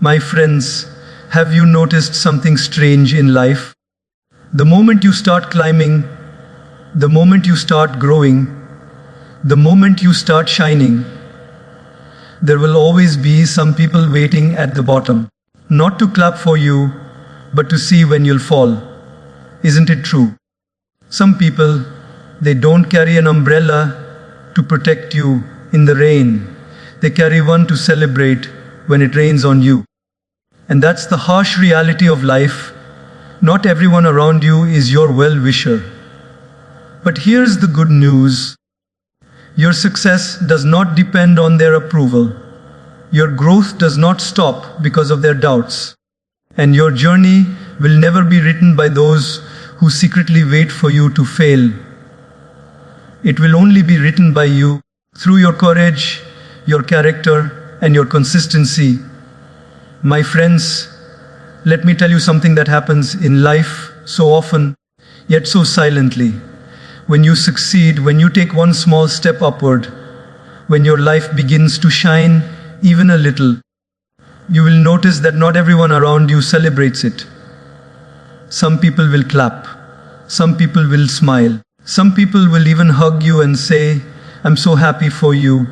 My friends, have you noticed something strange in life? The moment you start climbing, the moment you start growing, the moment you start shining, there will always be some people waiting at the bottom. Not to clap for you, but to see when you'll fall. Isn't it true? Some people, they don't carry an umbrella to protect you in the rain. They carry one to celebrate when it rains on you. And that's the harsh reality of life. Not everyone around you is your well-wisher. But here's the good news. Your success does not depend on their approval. Your growth does not stop because of their doubts. And your journey will never be written by those who secretly wait for you to fail. It will only be written by you through your courage, your character, and your consistency. My friends, let me tell you something that happens in life so often, yet so silently. When you succeed, when you take one small step upward, when your life begins to shine even a little, you will notice that not everyone around you celebrates it. Some people will clap. Some people will smile. Some people will even hug you and say, "I'm so happy for you."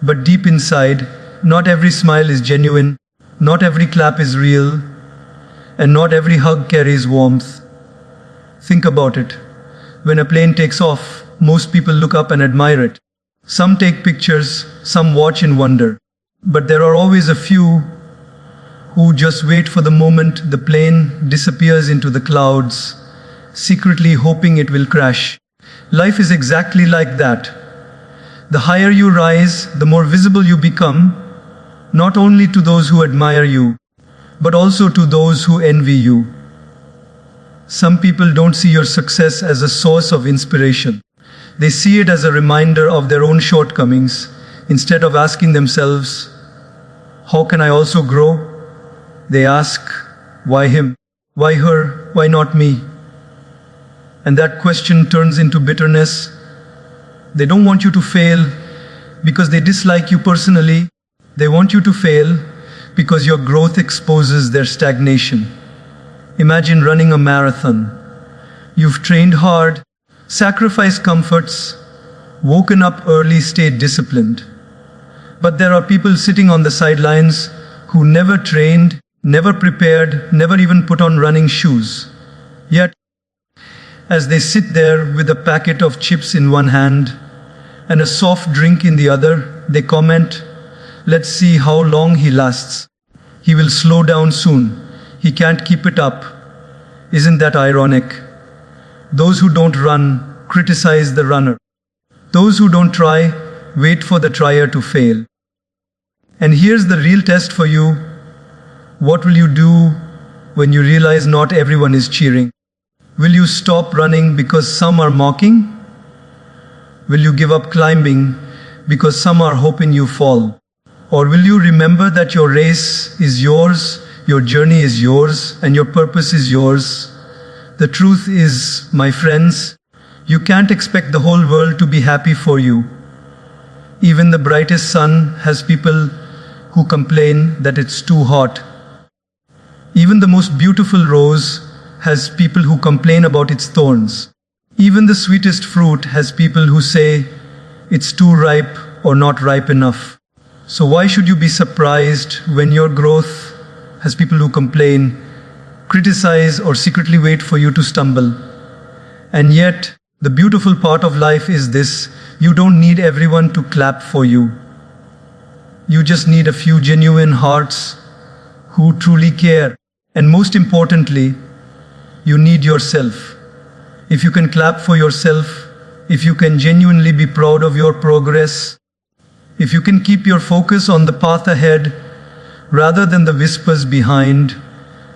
But deep inside, not every smile is genuine, not every clap is real, and not every hug carries warmth. Think about it. When a plane takes off, most people look up and admire it. Some take pictures, some watch in wonder. But there are always a few who just wait for the moment the plane disappears into the clouds, secretly hoping it will crash. Life is exactly like that. The higher you rise, the more visible you become, not only to those who admire you, but also to those who envy you. Some people don't see your success as a source of inspiration. They see it as a reminder of their own shortcomings. Instead of asking themselves, "How can I also grow?" they ask, "Why him? Why her? Why not me?" And that question turns into bitterness. They don't want you to fail because they dislike you personally. They want you to fail because your growth exposes their stagnation. Imagine running a marathon. You've trained hard, sacrificed comforts, woken up early, stayed disciplined. But there are people sitting on the sidelines who never trained, never prepared, never even put on running shoes. Yet, as they sit there with a packet of chips in one hand and a soft drink in the other, they comment, "Let's see how long he lasts. He will slow down soon. He can't keep it up." Isn't that ironic? Those who don't run criticize the runner. Those who don't try wait for the trier to fail. And here's the real test for you. What will you do when you realize not everyone is cheering? Will you stop running because some are mocking? Will you give up climbing because some are hoping you fall? Or will you remember that your race is yours, your journey is yours, and your purpose is yours? The truth is, my friends, you can't expect the whole world to be happy for you. Even the brightest sun has people who complain that it's too hot. Even the most beautiful rose has people who complain about its thorns. Even the sweetest fruit has people who say it's too ripe or not ripe enough. So why should you be surprised when your growth has people who complain, criticize, or secretly wait for you to stumble? And yet, the beautiful part of life is this: you don't need everyone to clap for you. You just need a few genuine hearts who truly care. And most importantly, you need yourself. If you can clap for yourself, if you can genuinely be proud of your progress, if you can keep your focus on the path ahead rather than the whispers behind,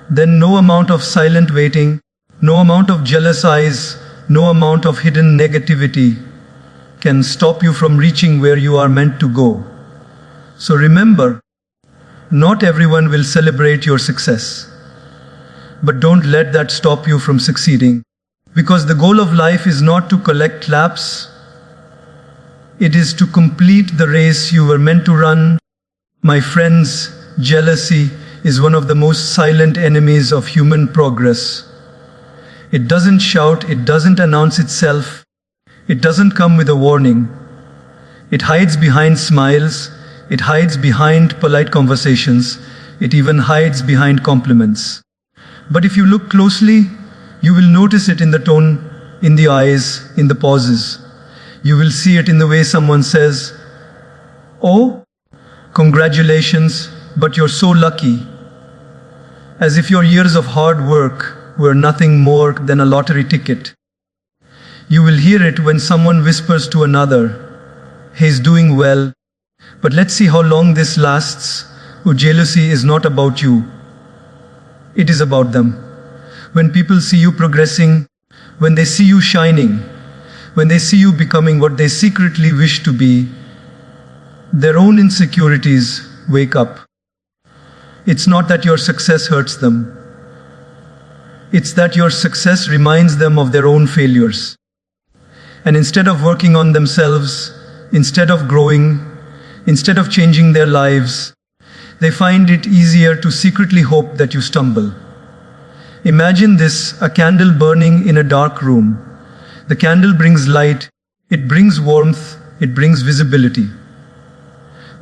then no amount of silent waiting, no amount of jealous eyes, no amount of hidden negativity can stop you from reaching where you are meant to go. So remember, not everyone will celebrate your success. But don't let that stop you from succeeding. Because the goal of life is not to collect claps. It is to complete the race you were meant to run. My friends, jealousy is one of the most silent enemies of human progress. It doesn't shout, it doesn't announce itself, it doesn't come with a warning. It hides behind smiles, it hides behind polite conversations, it even hides behind compliments. But if you look closely, you will notice it in the tone, in the eyes, in the pauses. You will see it in the way someone says, "Oh, congratulations, but you're so lucky." As if your years of hard work were nothing more than a lottery ticket. You will hear it when someone whispers to another, "He's doing well, but let's see how long this lasts." Oh, jealousy is not about you. It is about them. When people see you progressing, when they see you shining, when they see you becoming what they secretly wish to be, their own insecurities wake up. It's not that your success hurts them. It's that your success reminds them of their own failures. And instead of working on themselves, instead of growing, instead of changing their lives, they find it easier to secretly hope that you stumble. Imagine this, a candle burning in a dark room. The candle brings light, it brings warmth, it brings visibility.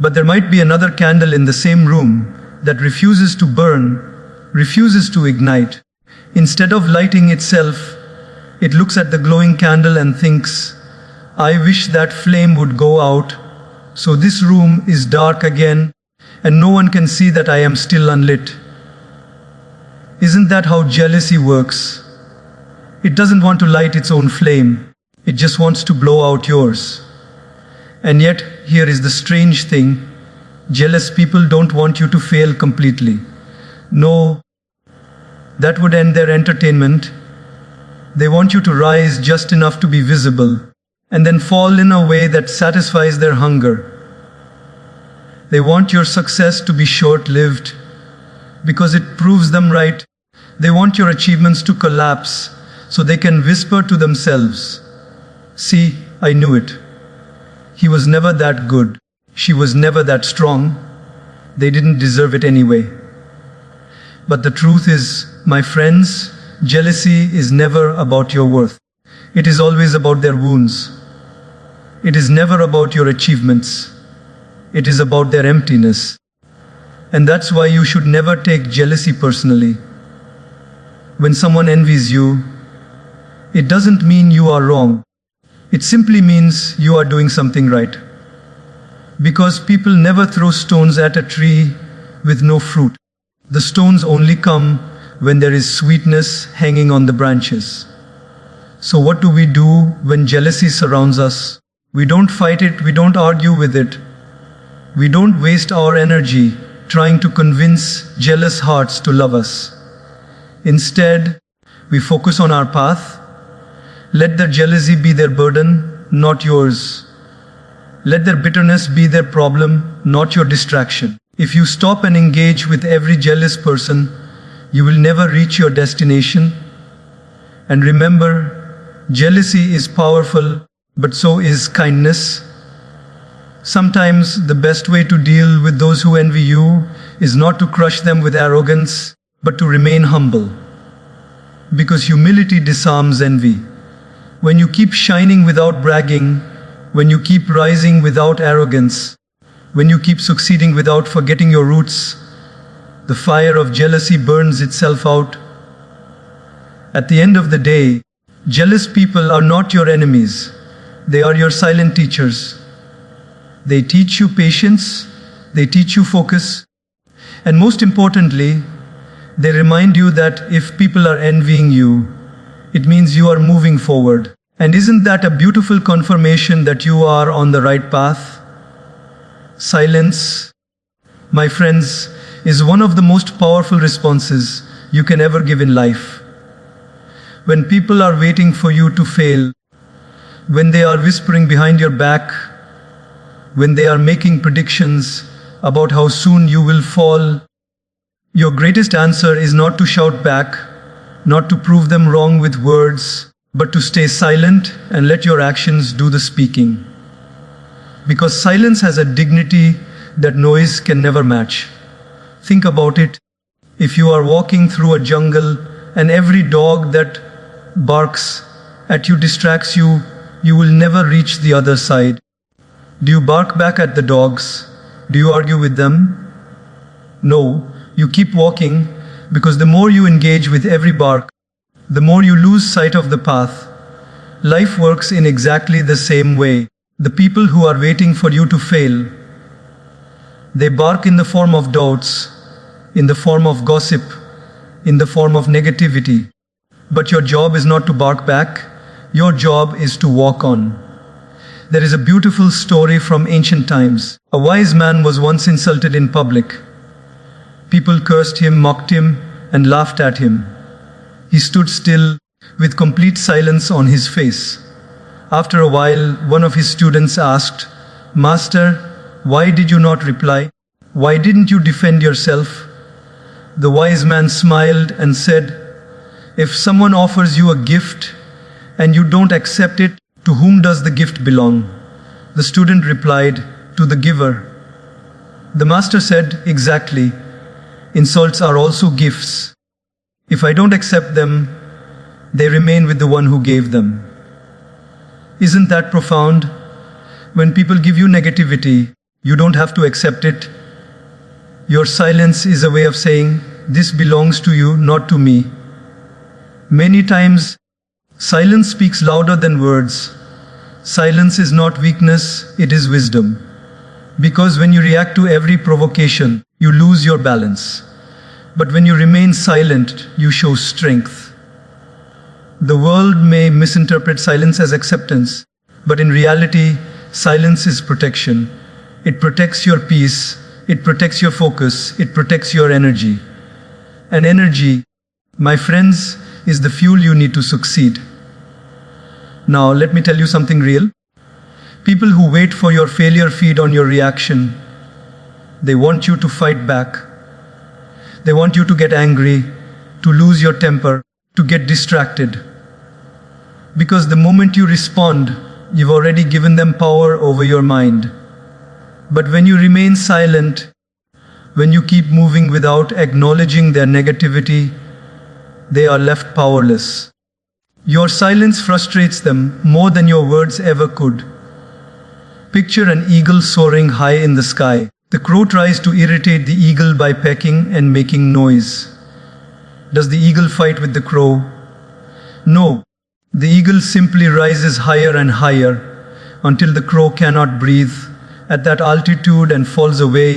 But there might be another candle in the same room that refuses to burn, refuses to ignite. Instead of lighting itself, it looks at the glowing candle and thinks, "I wish that flame would go out, so this room is dark again, and no one can see that I am still unlit." Isn't that how jealousy works? It doesn't want to light its own flame, it just wants to blow out yours. And yet, here is the strange thing, jealous people don't want you to fail completely. No, that would end their entertainment. They want you to rise just enough to be visible, and then fall in a way that satisfies their hunger. They want your success to be short-lived, because it proves them right. They want your achievements to collapse, so they can whisper to themselves, "See, I knew it. He was never that good. She was never that strong. They didn't deserve it anyway." But the truth is, my friends, jealousy is never about your worth. It is always about their wounds. It is never about your achievements. It is about their emptiness. And that's why you should never take jealousy personally. When someone envies you, it doesn't mean you are wrong. It simply means you are doing something right. Because people never throw stones at a tree with no fruit. The stones only come when there is sweetness hanging on the branches. So what do we do when jealousy surrounds us? We don't fight it, we don't argue with it. We don't waste our energy trying to convince jealous hearts to love us. Instead, we focus on our path. Let their jealousy be their burden, not yours. Let their bitterness be their problem, not your distraction. If you stop and engage with every jealous person, you will never reach your destination. And remember, jealousy is powerful, but so is kindness. Sometimes the best way to deal with those who envy you is not to crush them with arrogance, but to remain humble. Because humility disarms envy. When you keep shining without bragging, when you keep rising without arrogance, when you keep succeeding without forgetting your roots, the fire of jealousy burns itself out. At the end of the day, jealous people are not your enemies. They are your silent teachers. They teach you patience, they teach you focus, and most importantly, they remind you that if people are envying you, it means you are moving forward. And isn't that a beautiful confirmation that you are on the right path? Silence, my friends, is one of the most powerful responses you can ever give in life. When people are waiting for you to fail, when they are whispering behind your back, when they are making predictions about how soon you will fall, your greatest answer is not to shout back, not to prove them wrong with words, but to stay silent and let your actions do the speaking. Because silence has a dignity that noise can never match. Think about it. If you are walking through a jungle and every dog that barks at you distracts you, you will never reach the other side. Do you bark back at the dogs? Do you argue with them? No, you keep walking because the more you engage with every bark, the more you lose sight of the path. Life works in exactly the same way. The people who are waiting for you to fail, they bark in the form of doubts, in the form of gossip, in the form of negativity. But your job is not to bark back, your job is to walk on. There is a beautiful story from ancient times. A wise man was once insulted in public. People cursed him, mocked him, and laughed at him. He stood still, with complete silence on his face. After a while, one of his students asked, "Master, why did you not reply? Why didn't you defend yourself?" The wise man smiled and said, "If someone offers you a gift and you don't accept it, to whom does the gift belong?" The student replied, "To the giver." The master said, "Exactly. Insults are also gifts. If I don't accept them, they remain with the one who gave them." Isn't that profound? When people give you negativity, you don't have to accept it. Your silence is a way of saying, "This belongs to you, not to me." Many times, silence speaks louder than words. Silence is not weakness, it is wisdom. Because when you react to every provocation, you lose your balance. But when you remain silent, you show strength. The world may misinterpret silence as acceptance, but in reality, silence is protection. It protects your peace, it protects your focus, it protects your energy. And energy, my friends, is the fuel you need to succeed. Now, let me tell you something real. People who wait for your failure feed on your reaction. They want you to fight back. They want you to get angry, to lose your temper, to get distracted. Because the moment you respond, you've already given them power over your mind. But when you remain silent, when you keep moving without acknowledging their negativity, they are left powerless. Your silence frustrates them more than your words ever could. Picture an eagle soaring high in the sky. The crow tries to irritate the eagle by pecking and making noise. Does the eagle fight with the crow? No. The eagle simply rises higher and higher until the crow cannot breathe at that altitude and falls away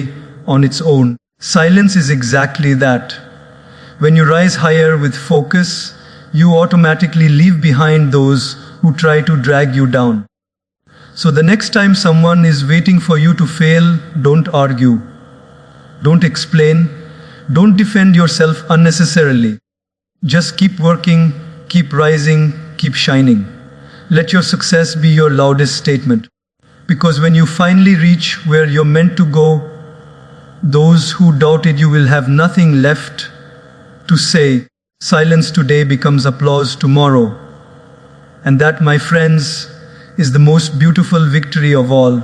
on its own. Silence is exactly that. When you rise higher with focus, you automatically leave behind those who try to drag you down. So the next time someone is waiting for you to fail, don't argue. Don't explain. Don't defend yourself unnecessarily. Just keep working, keep rising, keep shining. Let your success be your loudest statement. Because when you finally reach where you're meant to go, those who doubted you will have nothing left to say. Silence today becomes applause tomorrow. And that, my friends, is the most beautiful victory of all.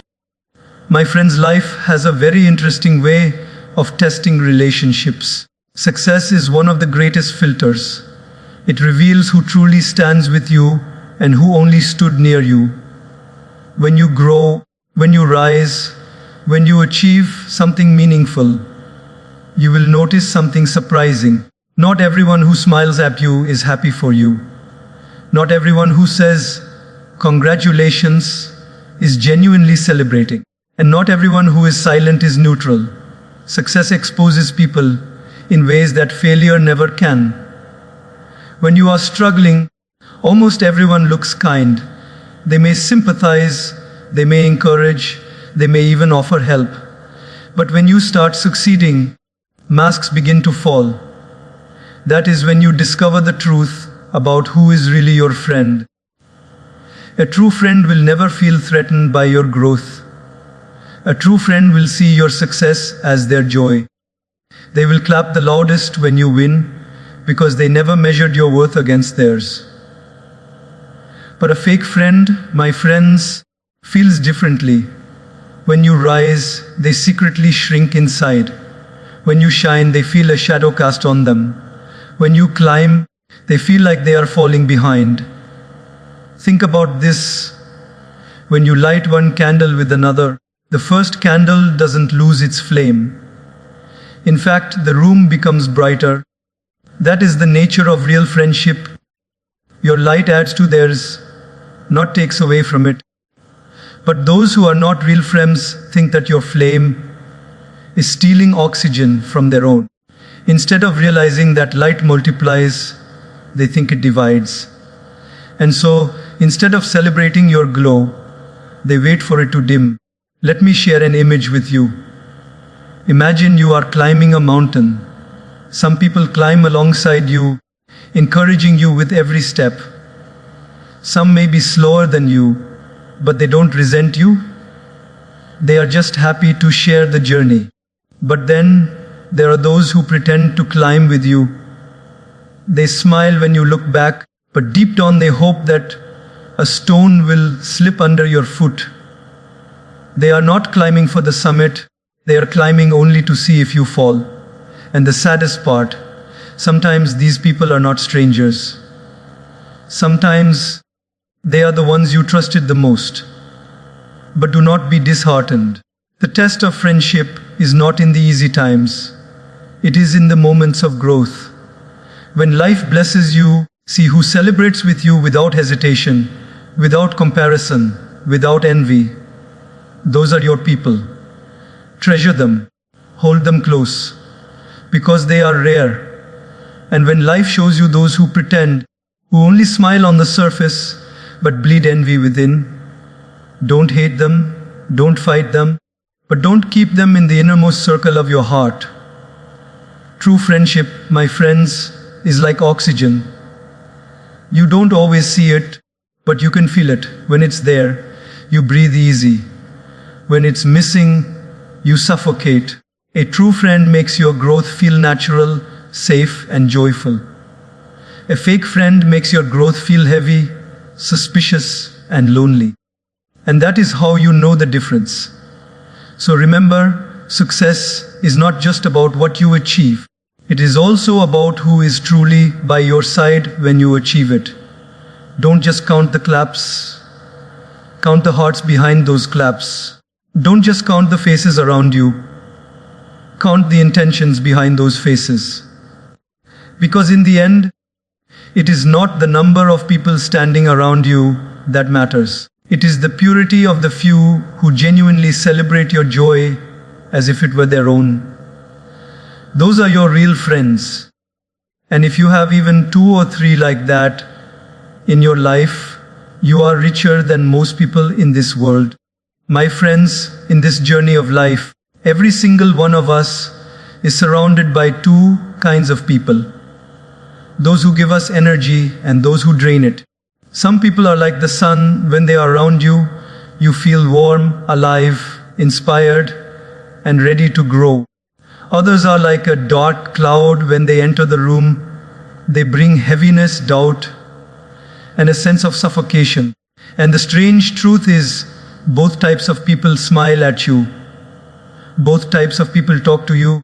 My friends, life has a very interesting way of testing relationships. Success is one of the greatest filters. It reveals who truly stands with you and who only stood near you. When you grow, when you rise, when you achieve something meaningful, you will notice something surprising. Not everyone who smiles at you is happy for you. Not everyone who says, "Congratulations," is genuinely celebrating. And not everyone who is silent is neutral. Success exposes people in ways that failure never can. When you are struggling, almost everyone looks kind. They may sympathize, they may encourage, they may even offer help. But when you start succeeding, masks begin to fall. That is when you discover the truth about who is really your friend. A true friend will never feel threatened by your growth. A true friend will see your success as their joy. They will clap the loudest when you win because they never measured your worth against theirs. But a fake friend, my friends, feels differently. When you rise, they secretly shrink inside. When you shine, they feel a shadow cast on them. When you climb, they feel like they are falling behind. Think about this. When you light one candle with another, the first candle doesn't lose its flame. In fact, the room becomes brighter. That is the nature of real friendship. Your light adds to theirs, not takes away from it. But those who are not real friends think that your flame is stealing oxygen from their own. Instead of realizing that light multiplies, they think it divides. And so, instead of celebrating your glow, they wait for it to dim. Let me share an image with you. Imagine you are climbing a mountain. Some people climb alongside you, encouraging you with every step. Some may be slower than you, but they don't resent you. They are just happy to share the journey. But then there are those who pretend to climb with you. They smile when you look back, but deep down they hope that a stone will slip under your foot. They are not climbing for the summit, they are climbing only to see if you fall. And the saddest part, sometimes these people are not strangers. Sometimes they are the ones you trusted the most. But do not be disheartened. The test of friendship is not in the easy times. It is in the moments of growth. When life blesses you, see who celebrates with you without hesitation, without comparison, without envy. Those are your people. Treasure them, hold them close, because they are rare. And when life shows you those who pretend, who only smile on the surface, but bleed envy within, don't hate them, don't fight them, but don't keep them in the innermost circle of your heart. True friendship, my friends, is like oxygen. You don't always see it, but you can feel it. When it's there, you breathe easy. When it's missing, you suffocate. A true friend makes your growth feel natural, safe, and joyful. A fake friend makes your growth feel heavy, suspicious, and lonely. And that is how you know the difference. So remember, success is not just about what you achieve. It is also about who is truly by your side when you achieve it. Don't just count the claps. Count the hearts behind those claps. Don't just count the faces around you. Count the intentions behind those faces. Because in the end, it is not the number of people standing around you that matters. It is the purity of the few who genuinely celebrate your joy as if it were their own. Those are your real friends. And if you have even 2 or 3 like that in your life, you are richer than most people in this world. My friends, in this journey of life, every single one of us is surrounded by 2 kinds of people. Those who give us energy and those who drain it. Some people are like the sun. When they are around you, you feel warm, alive, inspired, and ready to grow. Others are like a dark cloud. When they enter the room, they bring heaviness, doubt, and a sense of suffocation. And the strange truth is, both types of people smile at you. Both types of people talk to you.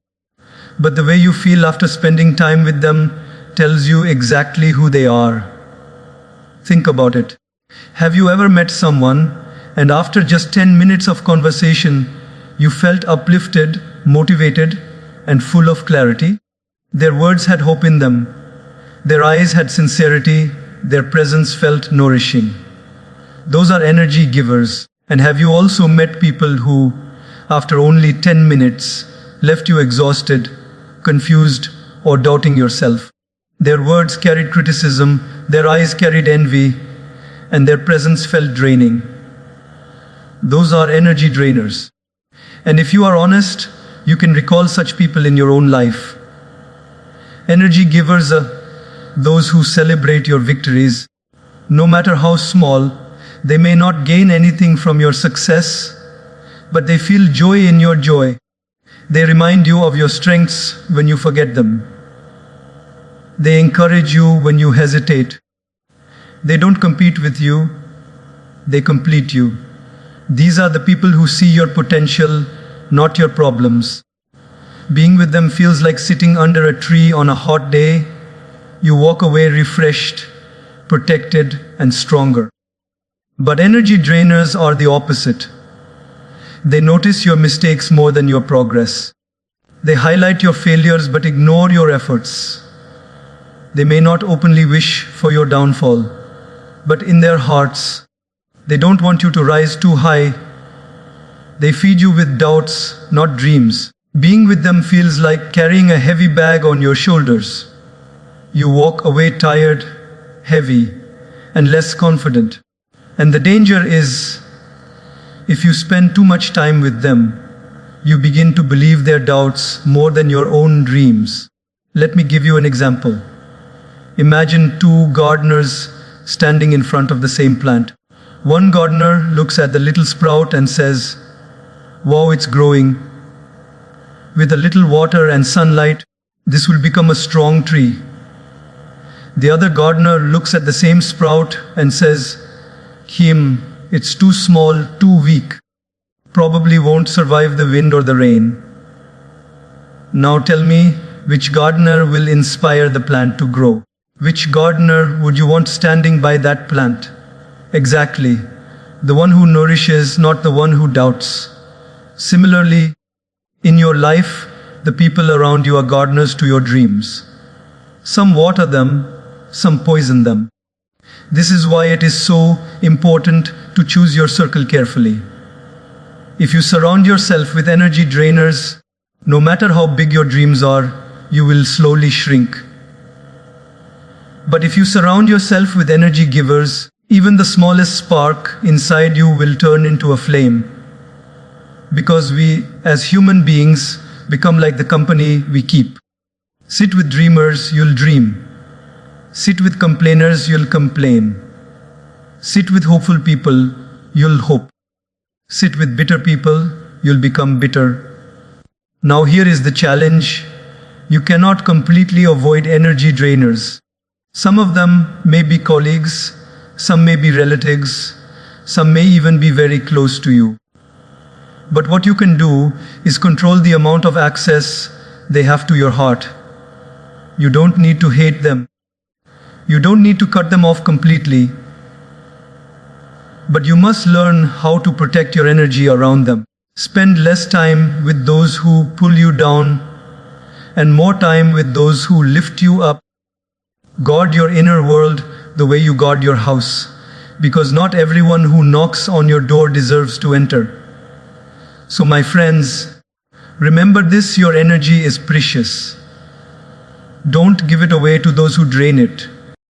But the way you feel after spending time with them tells you exactly who they are. Think about it. Have you ever met someone and after just 10 minutes of conversation, you felt uplifted, motivated, and full of clarity? Their words had hope in them. Their eyes had sincerity. Their presence felt nourishing. Those are energy givers. And have you also met people who, after only 10 minutes, left you exhausted, confused, or doubting yourself? Their words carried criticism, their eyes carried envy, and their presence felt draining. Those are energy drainers. And if you are honest, you can recall such people in your own life. Energy givers are those who celebrate your victories. No matter how small, they may not gain anything from your success, but they feel joy in your joy. They remind you of your strengths when you forget them. They encourage you when you hesitate. They don't compete with you, they complete you. These are the people who see your potential, not your problems. Being with them feels like sitting under a tree on a hot day. You walk away refreshed, protected, and stronger. But energy drainers are the opposite. They notice your mistakes more than your progress. They highlight your failures but ignore your efforts. They may not openly wish for your downfall, but in their hearts, they don't want you to rise too high. They feed you with doubts, not dreams. Being with them feels like carrying a heavy bag on your shoulders. You walk away tired, heavy, and less confident. And the danger is, if you spend too much time with them, you begin to believe their doubts more than your own dreams. Let me give you an example. Imagine two gardeners standing in front of the same plant. One gardener looks at the little sprout and says, "Wow, it's growing. With a little water and sunlight, this will become a strong tree." The other gardener looks at the same sprout and says, "It's too small, too weak. Probably won't survive the wind or the rain." Now tell me, which gardener will inspire the plant to grow? Which gardener would you want standing by that plant? Exactly, the one who nourishes, not the one who doubts. Similarly, in your life, the people around you are gardeners to your dreams. Some water them, some poison them. This is why it is so important to choose your circle carefully. If you surround yourself with energy drainers, no matter how big your dreams are, you will slowly shrink. But if you surround yourself with energy givers, even the smallest spark inside you will turn into a flame. Because we, as human beings, become like the company we keep. Sit with dreamers, you'll dream. Sit with complainers, you'll complain. Sit with hopeful people, you'll hope. Sit with bitter people, you'll become bitter. Now here is the challenge. You cannot completely avoid energy drainers. Some of them may be colleagues, some may be relatives, some may even be very close to you. But what you can do is control the amount of access they have to your heart. You don't need to hate them. You don't need to cut them off completely. But you must learn how to protect your energy around them. Spend less time with those who pull you down and more time with those who lift you up. Guard your inner world the way you guard your house, because not everyone who knocks on your door deserves to enter. So my friends, remember this: your energy is precious. Don't give it away to those who drain it.